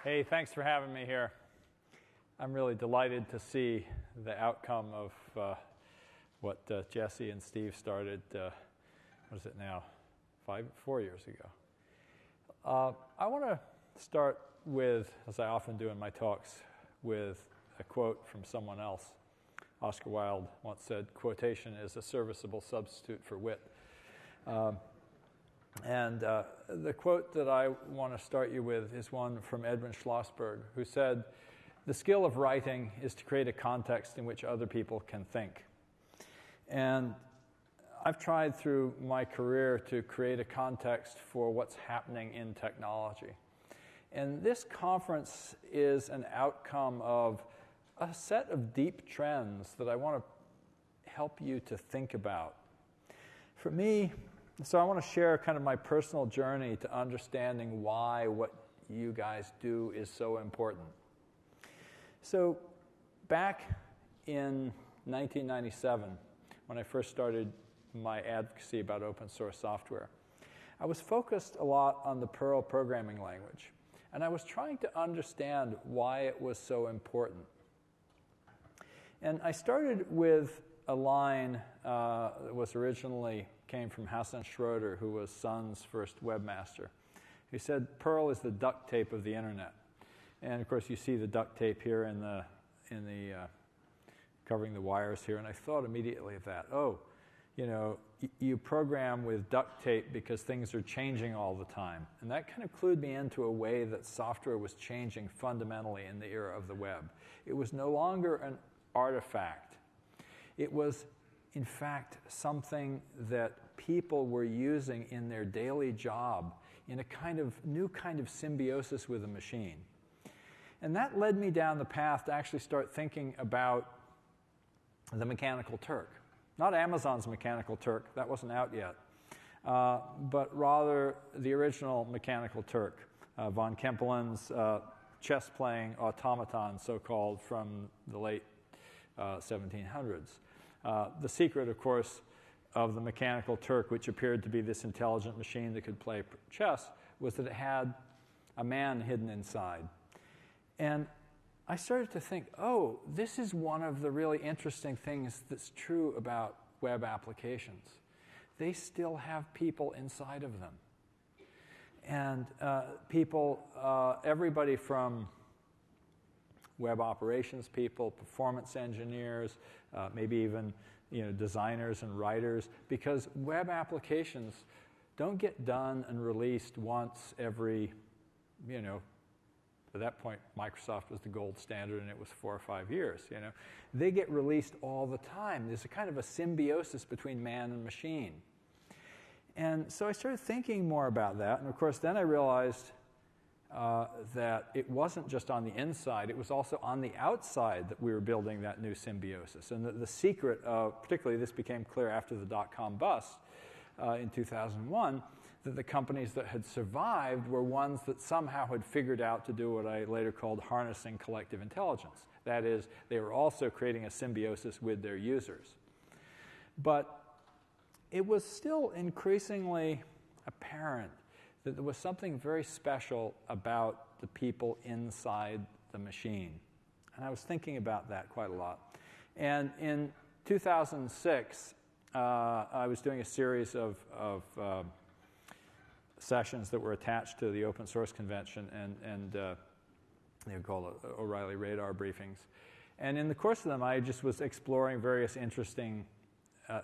Hey, thanks for having me here. I'm really delighted to see the outcome of what Jesse and Steve started, what is it now, 4 years ago. I want to start with, as I often do in my talks, with a quote from someone else. Oscar Wilde once said, "Quotation is a serviceable substitute for wit." And the quote that I want to start you with is one from Edwin Schlossberg, who said, "The skill of writing is to create a context in which other people can think." And I've tried through my career to create a context for what's happening in technology. And this conference is an outcome of a set of deep trends that I want to help you to think about. For me, so I want to share kind of my personal journey to understanding why what you guys do is so important. So back in 1997, when I first started my advocacy about open source software, I was focused a lot on the Perl programming language. And I was trying to understand why it was so important. And I started with a line that was originally came from Hassan Schroeder, who was Sun's first webmaster. He said, "Perl is the duct tape of the internet." And of course, you see the duct tape here in the covering the wires here. And I thought immediately of that. Oh, you know, you program with duct tape because things are changing all the time. And that kind of clued me into a way that software was changing fundamentally in the era of the web. It was no longer an artifact. It was, in fact, something that people were using in their daily job in a kind of new kind of symbiosis with a machine. And that led me down the path to actually start thinking about the Mechanical Turk. Not Amazon's Mechanical Turk, that wasn't out yet, but rather the original Mechanical Turk, von Kempelen's chess-playing automaton, so-called, from the late 1700s. The secret, of course, of the Mechanical Turk, which appeared to be this intelligent machine that could play chess, was that it had a man hidden inside. And I started to think, oh, this is one of the really interesting things that's true about web applications. They still have people inside of them. And people, everybody from web operations people, performance engineers, maybe even designers and writers, because web applications don't get done and released once every, at that point, Microsoft was the gold standard, and it was 4 or 5 years. They get released all the time. There's a kind of a symbiosis between man and machine. And so I started thinking more about that. And of course, then I realized that it wasn't just on the inside, it was also on the outside that we were building that new symbiosis. And the secret of, particularly this became clear after the dot-com bust in 2001, that the companies that had survived were ones that somehow had figured out to do what I later called harnessing collective intelligence. That is, they were also creating a symbiosis with their users. But it was still increasingly apparent that there was something very special about the people inside the machine. And I was thinking about that quite a lot. And in 2006, I was doing a series of sessions that were attached to the open source convention, and they were called OReilly Radar briefings. And in the course of them, I just was exploring various interesting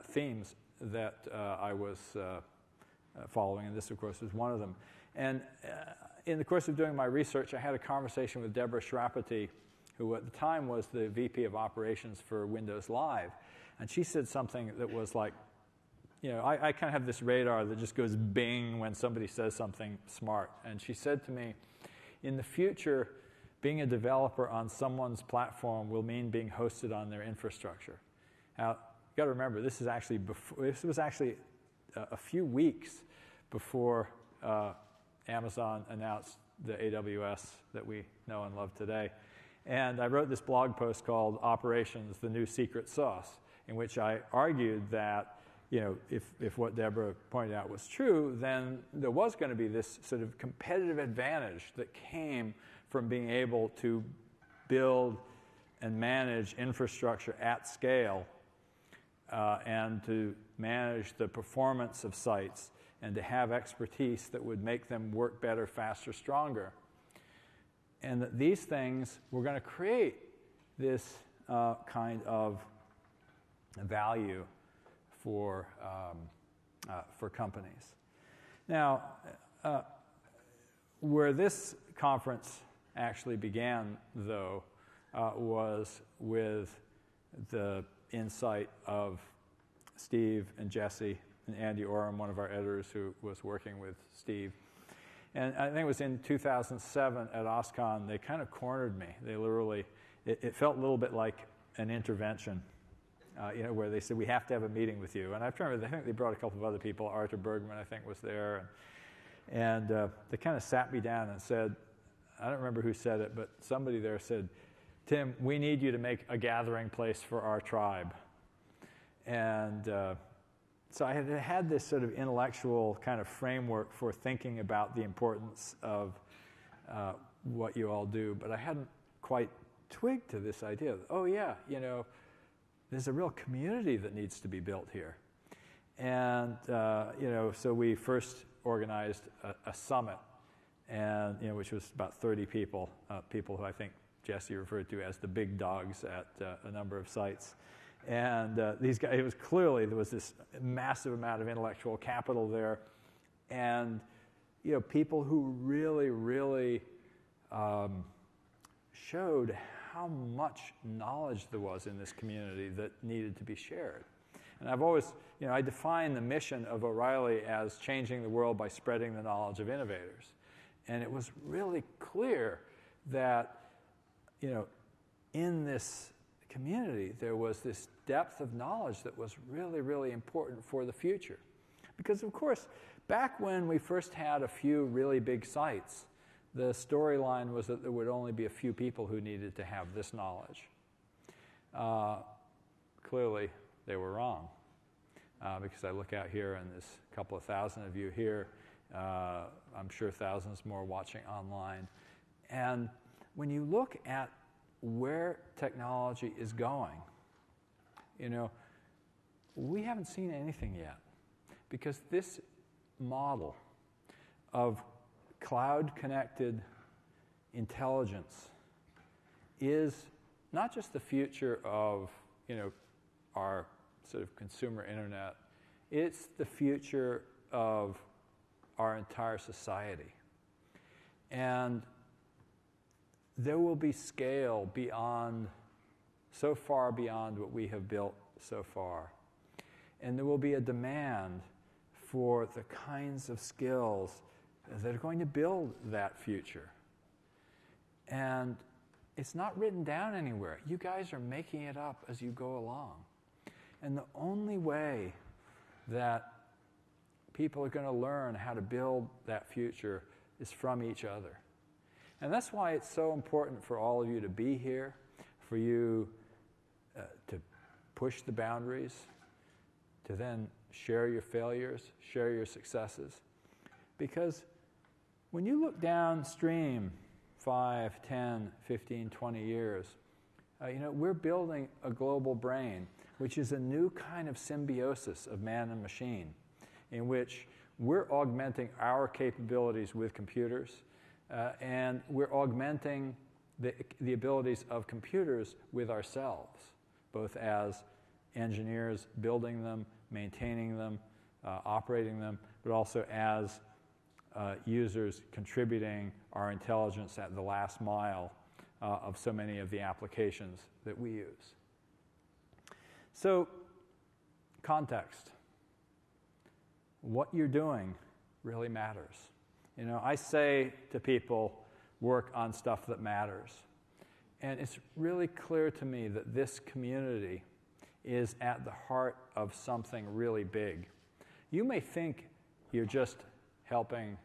themes that I was following, and this, of course, was one of them. And in the course of doing my research, I had a conversation with Deborah Schrappati, who at the time was the VP of Operations for Windows Live. And she said something that was like, I kind of have this radar that just goes bing when somebody says something smart. And she said to me, in the future, being a developer on someone's platform will mean being hosted on their infrastructure. Now, you've got to remember, this was actually a few weeks before Amazon announced the AWS that we know and love today. And I wrote this blog post called Operations, the New Secret Sauce, in which I argued that if what Deborah pointed out was true, then there was going to be this sort of competitive advantage that came from being able to build and manage infrastructure at scale and to manage the performance of sites and to have expertise that would make them work better, faster, stronger. And that these things were going to create this kind of value for companies. Now, where this conference actually began, though, was with the insight of Steve and Jesse and Andy Oram, one of our editors who was working with Steve. And I think it was in 2007 at OSCON, they kind of cornered me. They literally, it felt a little bit like an intervention, where they said, we have to have a meeting with you. And I think they brought a couple of other people. Arthur Bergman, I think, was there. And they kind of sat me down and said, I don't remember who said it, but somebody there said, Tim, we need you to make a gathering place for our tribe. And so I had this sort of intellectual kind of framework for thinking about the importance of what you all do, but I hadn't quite twigged to this idea of, oh yeah, there's a real community that needs to be built here. And so we first organized a summit, and which was about 30 people, people who I think Jesse referred to as the big dogs at a number of sites. And these guys, it was clearly there was this massive amount of intellectual capital there, and people who really, really showed how much knowledge there was in this community that needed to be shared. And I've always, I define the mission of O'Reilly as changing the world by spreading the knowledge of innovators. And it was really clear that, in this community, there was this depth of knowledge that was really, really important for the future. Because, of course, back when we first had a few really big sites, the storyline was that there would only be a few people who needed to have this knowledge. Clearly, they were wrong. Because I look out here and there's a couple of thousand of you here. I'm sure thousands more watching online. And when you look at where technology is going, we haven't seen anything yet. Because this model of cloud-connected intelligence is not just the future of, our sort of consumer internet. It's the future of our entire society. And there will be scale beyond, so far beyond what we have built so far. And there will be a demand for the kinds of skills that are going to build that future. And it's not written down anywhere. You guys are making it up as you go along. And the only way that people are going to learn how to build that future is from each other. And that's why it's so important for all of you to be here, for you to push the boundaries, to then share your failures, share your successes. Because when you look downstream 5, 10, 15, 20 years, we're building a global brain, which is a new kind of symbiosis of man and machine, in which we're augmenting our capabilities with computers, and we're augmenting the abilities of computers with ourselves, both as engineers building them, maintaining them, operating them, but also as users contributing our intelligence at the last mile of so many of the applications that we use. So, context. What you're doing really matters. I say to people, work on stuff that matters. And it's really clear to me that this community is at the heart of something really big. You may think you're just helping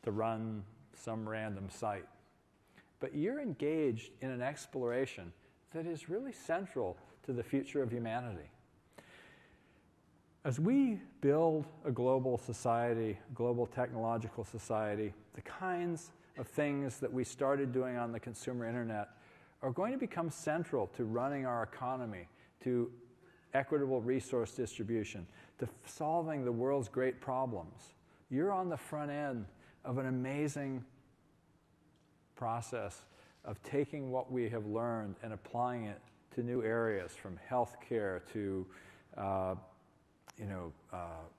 to run some random site, but you're engaged in an exploration that is really central to the future of humanity. As we build a global society, global technological society, the kinds of things that we started doing on the consumer internet are going to become central to running our economy, to equitable resource distribution, to solving the world's great problems. You're on the front end of an amazing process of taking what we have learned and applying it to new areas, from healthcare to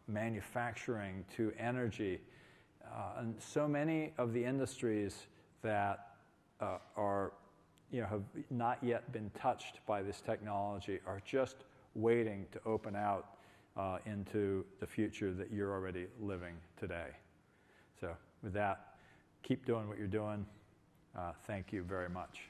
manufacturing to energy, and so many of the industries that have not yet been touched by this technology are just waiting to open out into the future that you're already living today. So with that, keep doing what you're doing. Thank you very much.